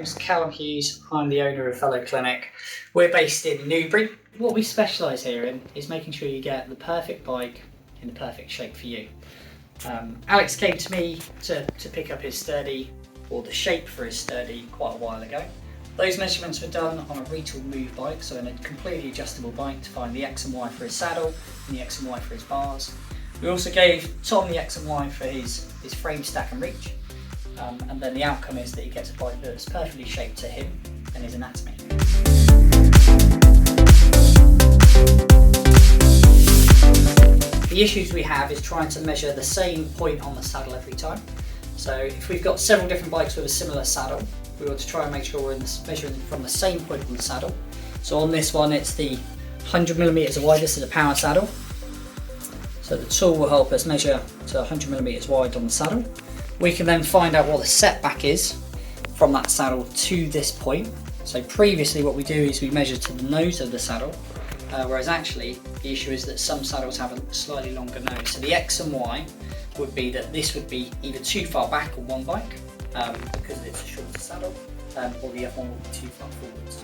name's Callum Hughes. I'm the owner of VeloClinic. We're based in Newbury. What we specialise here in is making sure you get the perfect bike in the perfect shape for you. Alex came to me to pick up his sturdy, or the shape for his sturdy, quite a while ago. Those measurements were done on a Ryden move bike, so in a completely adjustable bike to find the X and Y for his saddle and the X and Y for his bars. We also gave Tom the X and Y for his frame stack and reach. And then the outcome is that he gets a bike that's perfectly shaped to him and his anatomy. The issues we have is trying to measure the same point on the saddle every time. So if we've got several different bikes with a similar saddle, we want to try and make sure we're measuring from the same point on the saddle. So on this one, it's the 100mm wide. This is a power saddle. So the tool will help us measure to 100mm wide on the saddle. We can then find out what the setback is from that saddle to this point. So previously what we do is we measure to the nose of the saddle, whereas actually the issue is that some saddles have a slightly longer nose. So the X and Y would be that this would be either too far back on one bike, because it's a shorter saddle, or the other one would be too far forwards.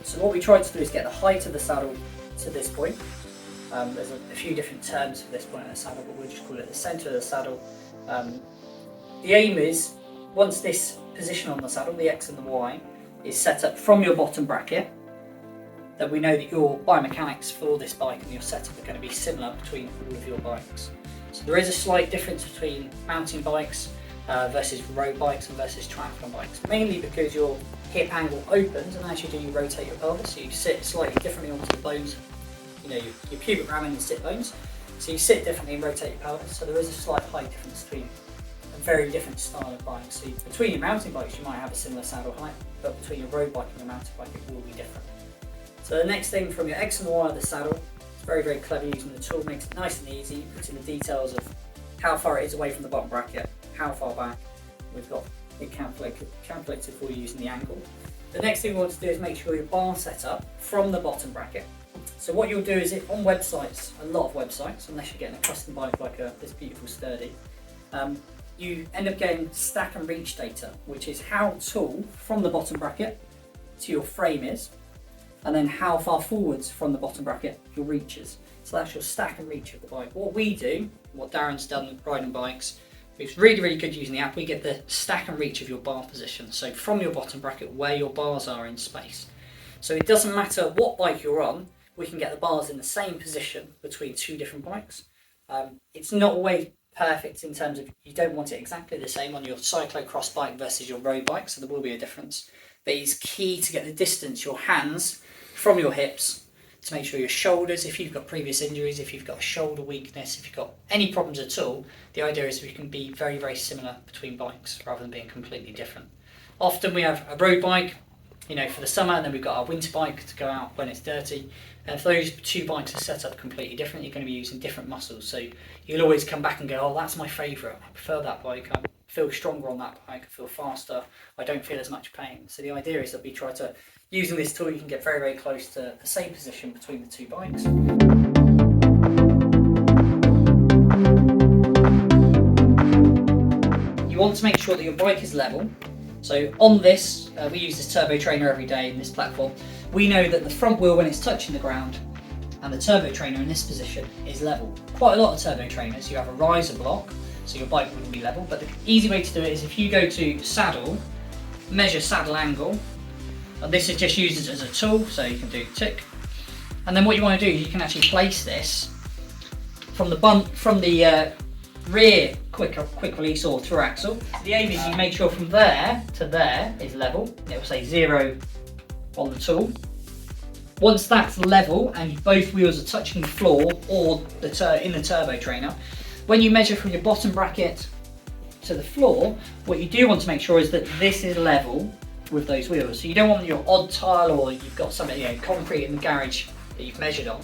So what we tried to do is get the height of the saddle to this point. There's a few different terms for this point in the saddle, but we'll just call it the centre of the saddle. The aim is, once this position on the saddle, the X and the Y, is set up from your bottom bracket, that we know that your biomechanics for this bike and your setup are going to be similar between all of your bikes. So there is a slight difference between mountain bikes versus road bikes and versus triathlon bikes, mainly because your hip angle opens, and as you do, you rotate your pelvis, so you sit slightly differently onto the bones, your pubic ram and your sit bones. So you sit differently and rotate your pelvis, so there is a slight height difference between a very different style of bike. So between your mountain bikes you might have a similar saddle height, but between your road bike and your mountain bike it will be different. So the next thing, from your X and Y of the saddle, it's very, very clever using the tool, makes it nice and easy, puts in the details of how far it is away from the bottom bracket, how far back. We've got it calculated for you using the angle. The next thing we want to do is make sure your bar set up from the bottom bracket. So what you'll do is, on websites, a lot of websites, unless you're getting a custom bike like this beautiful sturdy, you end up getting stack and reach data, which is how tall from the bottom bracket to your frame is, and then how far forwards from the bottom bracket your reach is. So that's your stack and reach of the bike. What we do, what Darren's done with Ryden bikes, it's really, really good using the app. We get the stack and reach of your bar position, so from your bottom bracket where your bars are in space. So it doesn't matter what bike you're on, we can get the bars in the same position between two different bikes. It's not always perfect in terms of, you don't want it exactly the same on your cyclocross bike versus your road bike, so there will be a difference. But it's key to get the distance, your hands from your hips, to make sure your shoulders, if you've got previous injuries, if you've got a shoulder weakness, if you've got any problems at all, the idea is we can be very, very similar between bikes rather than being completely different. Often we have a road bike, for the summer, and then we've got our winter bike to go out when it's dirty. And if those two bikes are set up completely different, you're going to be using different muscles. So you'll always come back and go, oh, that's my favourite. I prefer that bike. I feel stronger on that bike. I feel faster. I don't feel as much pain. So the idea is that we try to, using this tool, you can get very, very close to the same position between the two bikes. You want to make sure that your bike is level. So on this, we use this turbo trainer every day in this platform. We know that the front wheel, when it's touching the ground, and the turbo trainer in this position is level. Quite a lot of turbo trainers, you have a riser block, so your bike wouldn't be level, but the easy way to do it is if you go to saddle, measure saddle angle, and this is just used as a tool, so you can do tick. And then what you want to do is you can actually place this from the rear quick release or through axle. The aim is you make sure from there to there is level. It will say 0 on the tool. Once that's level and both wheels are touching the floor or in the turbo trainer, when you measure from your bottom bracket to the floor, what you do want to make sure is that this is level with those wheels. So you don't want your odd tile, or you've got something concrete in the garage that you've measured on,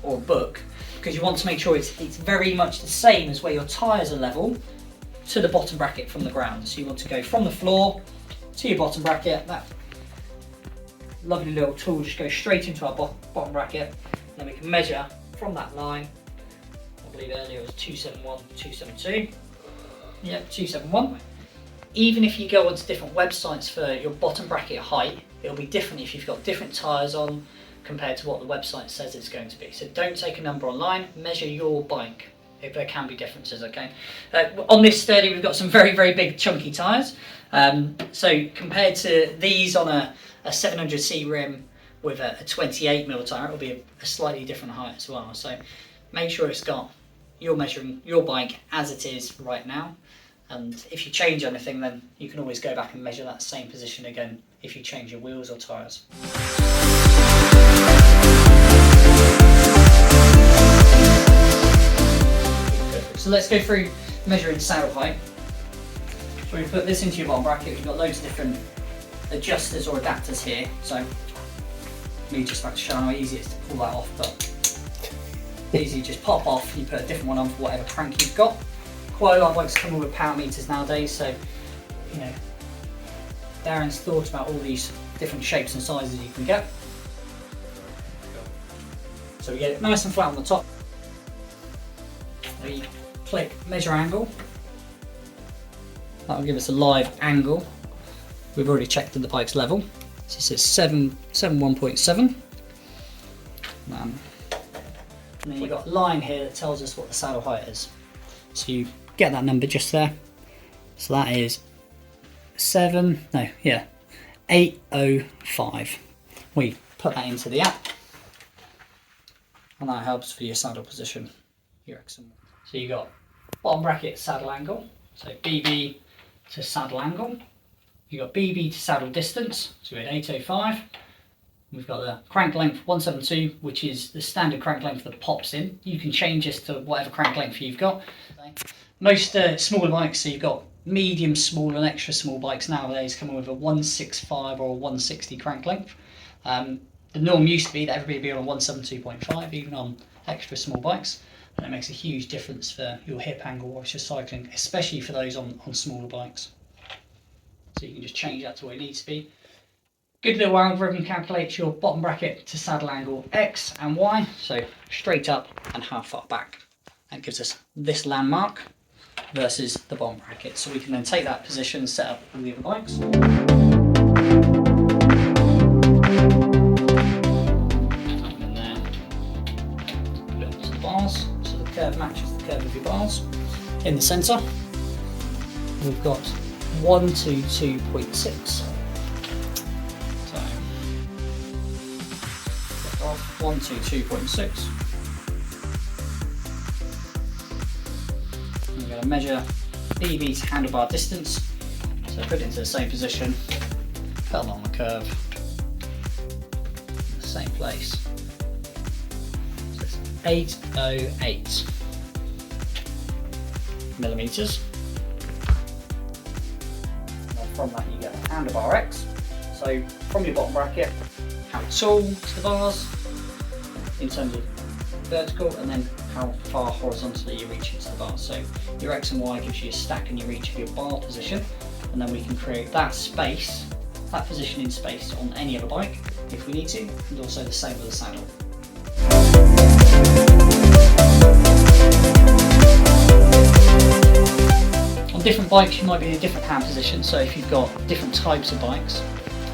or a book, because you want to make sure it's very much the same as where your tyres are level to the bottom bracket from the ground. So you want to go from the floor to your bottom bracket. That lovely little tool just goes straight into our bottom bracket, and then we can measure from that line. I believe earlier it was 271, 272. Yep, 271. even if you go onto different websites for your bottom bracket height, it'll be different if you've got different tyres on compared to what the website says it's going to be. So don't take a number online, measure your bike. If there can be differences, okay? On this Sturdy, we've got some very, very big chunky tyres. So compared to these on a 700C rim with a 28mm tyre, it'll be a slightly different height as well. So make sure you're measuring your bike as it is right now. And if you change anything, then you can always go back and measure that same position again if you change your wheels or tyres. So let's go through measuring saddle height. So we put this into your bottom bracket. We've got loads of different adjusters or adapters here. So me just like to show how easy it is to pull that off, but easy, just pop off. You put a different one on for whatever crank you've got. Quite a lot of bikes come with power meters nowadays, so you know Darren's thought about all these different shapes and sizes you can get. So we get it nice and flat on the top. We click measure angle. That will give us a live angle. We've already checked that the bike's level. So it says 71.7. And then you've got a line here that tells us what the saddle height is. So you get that number just there. So that is 805. We put that into the app, and that helps for your saddle position, your X and Y. So you got bottom bracket saddle angle, so BB to saddle angle. You got BB to saddle distance, so we had 805. We've got the crank length 172, which is the standard crank length that pops in. You can change this to whatever crank length you've got. Most smaller bikes, so you've got medium, small and extra small bikes nowadays coming with a 165 or a 160 crank length. The norm used to be that everybody would be on a 172.5, even on extra small bikes. And it makes a huge difference for your hip angle whilst you're cycling, especially for those on smaller bikes. So you can just change that to what it needs to be. Good little algorithm calculates your bottom bracket to saddle angle X and Y, so straight up and how far back. And gives us this landmark versus the bottom bracket. So we can then take that position and set up all the other bikes. And then put it onto the bars, so the curve matches the curve of your bars. In the centre, we've got 122.6. 122.6. We're going to measure BB to handlebar distance. So put it into the same position, put along the curve, in the same place. So it's 808 millimeters. And from that you get the handlebar X. So from your bottom bracket, how tall to the bars in terms of vertical, and then how far horizontally you reach into the bars. So your X and Y gives you a stack and you reach of your bar position, and then we can create that space, that position in space on any other bike if we need to, and also the same with the saddle. On different bikes you might be in a different hand position, so if you've got different types of bikes,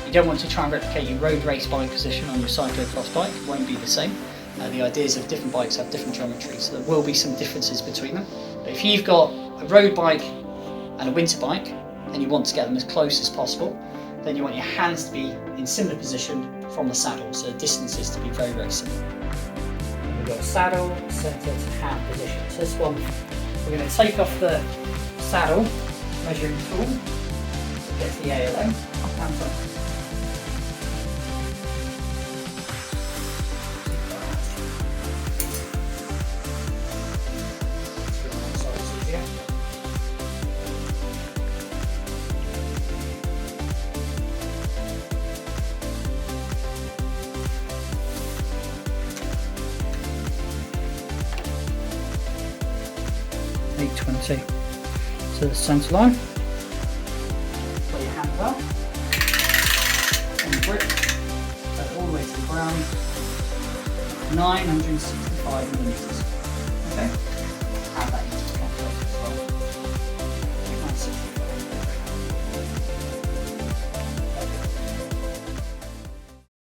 you don't want to try and replicate your road race bike position on your cyclocross bike. It won't be the same. The ideas of different bikes have different geometry, so there will be some differences between them. But if you've got a road bike and a winter bike and you want to get them as close as possible, then you want your hands to be in similar position from the saddle, so the distances to be very, very similar. We've got saddle, centre to hand position. So this one, we're going to take off the saddle measuring tool, get to the ALO, up and front. .20 to the centre line. Put your hands up on the grip, set it all the way to the ground. 965 millimeters.